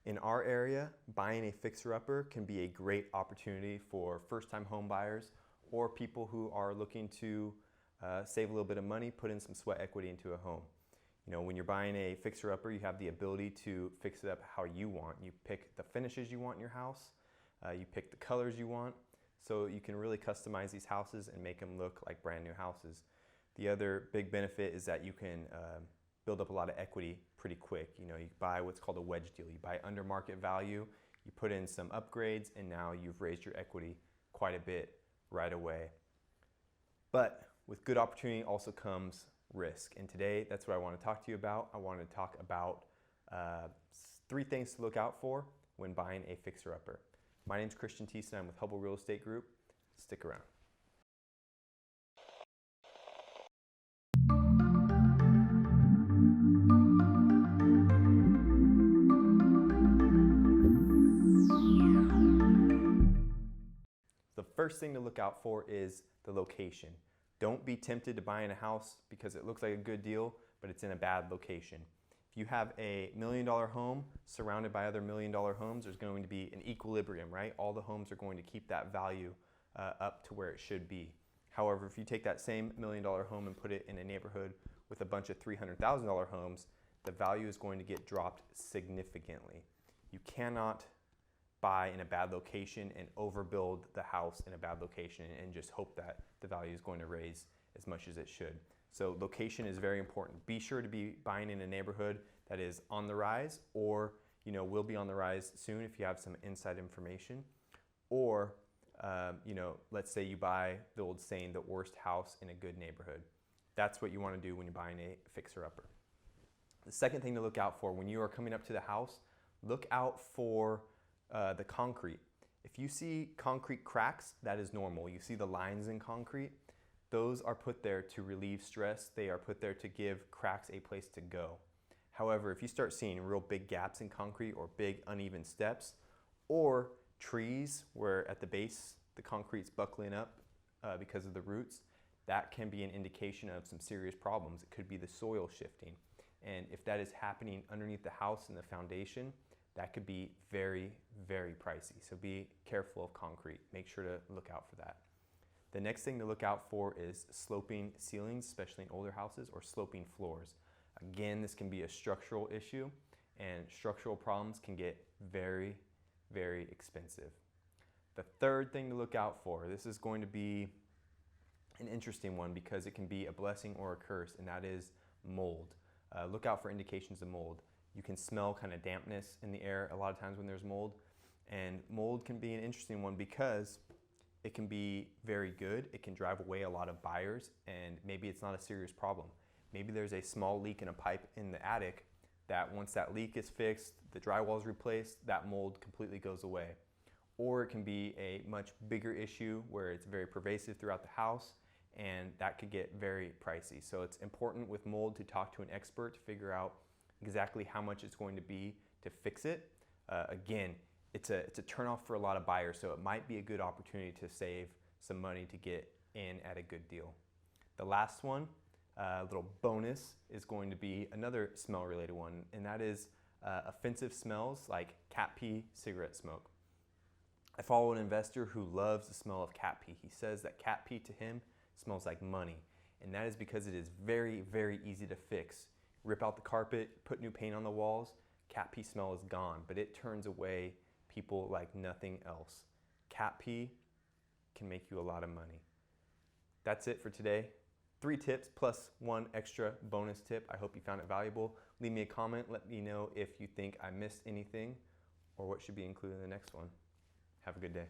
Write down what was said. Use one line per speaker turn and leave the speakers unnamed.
In our area, buying a fixer-upper can be a great opportunity for first-time home buyers or people who are looking to save a little bit of money, put in some sweat equity into a home. You know, when you're buying a fixer-upper, you have the ability to fix it up how you want. You pick the finishes you want in your house, you pick the colors you want, so you can really customize these houses and make them look like brand new houses. The other big benefit is that you can build up a lot of equity pretty quick. You know, you buy what's called a wedge deal. You buy under market value, you put in some upgrades, and now you've raised your equity quite a bit right away. But with good opportunity also comes risk. And today, that's what I want to talk to you about. I want to talk about 3 things to look out for when buying a fixer-upper. My name is Christian Thiessen. I'm with Hubbell Real Estate Group. Stick around. The first thing to look out for is the location. Don't be tempted to buy in a house because it looks like a good deal, but it's in a bad location. If you have a $1 million home surrounded by other $1 million homes, there's going to be an equilibrium, right? All the homes are going to keep that value up to where it should be. However, if you take that same $1 million home and put it in a neighborhood with a bunch of $300,000 homes, the value is going to get dropped significantly. You cannot buy in a bad location and overbuild the house in a bad location and just hope that the value is going to raise as much as it should. So location is very important. Be sure to be buying in a neighborhood that is on the rise, or will be on the rise soon if you have some inside information. Or let's say you buy the old saying, the worst house in a good neighborhood. That's what you want to do when you're buying a fixer-upper. The second thing to look out for when you are coming up to the house, look out for the concrete. If you see concrete cracks, that is normal. You see the lines in concrete, those are put there to relieve stress. They are put there to give cracks a place to go. However, if you start seeing real big gaps in concrete or big uneven steps, or trees where at the base the concrete's buckling up because of the roots, that can be an indication of some serious problems. It could be the soil shifting. And if that is happening underneath the house and the foundation, that could be very, very pricey. So be careful of concrete. Make sure to look out for that. The next thing to look out for is sloping ceilings, especially in older houses, or sloping floors. Again, this can be a structural issue, and structural problems can get very, very expensive. The third thing to look out for, this is going to be an interesting one because it can be a blessing or a curse, and that is mold. Look out for indications of mold. You can smell kind of dampness in the air a lot of times when there's mold. And mold can be an interesting one because it can be very good. It can drive away a lot of buyers, and maybe it's not a serious problem. Maybe there's a small leak in a pipe in the attic that once that leak is fixed, the drywall is replaced, that mold completely goes away. Or it can be a much bigger issue where it's very pervasive throughout the house, and that could get very pricey. So it's important with mold to talk to an expert to figure out exactly how much it's going to be to fix it. Again, it's a turnoff for a lot of buyers, so it might be a good opportunity to save some money to get in at a good deal. The last one, little bonus, is going to be another smell-related one, and that is offensive smells like cat pee, cigarette smoke. I follow an investor who loves the smell of cat pee. He says that cat pee to him smells like money, and that is because it is very, very easy to fix. Rip out the carpet, put new paint on the walls, cat pee smell is gone, but it turns away people like nothing else. Cat pee can make you a lot of money. That's it for today. 3 tips plus 1 extra bonus tip. I hope you found it valuable. Leave me a comment. Let me know if you think I missed anything or what should be included in the next one. Have a good day.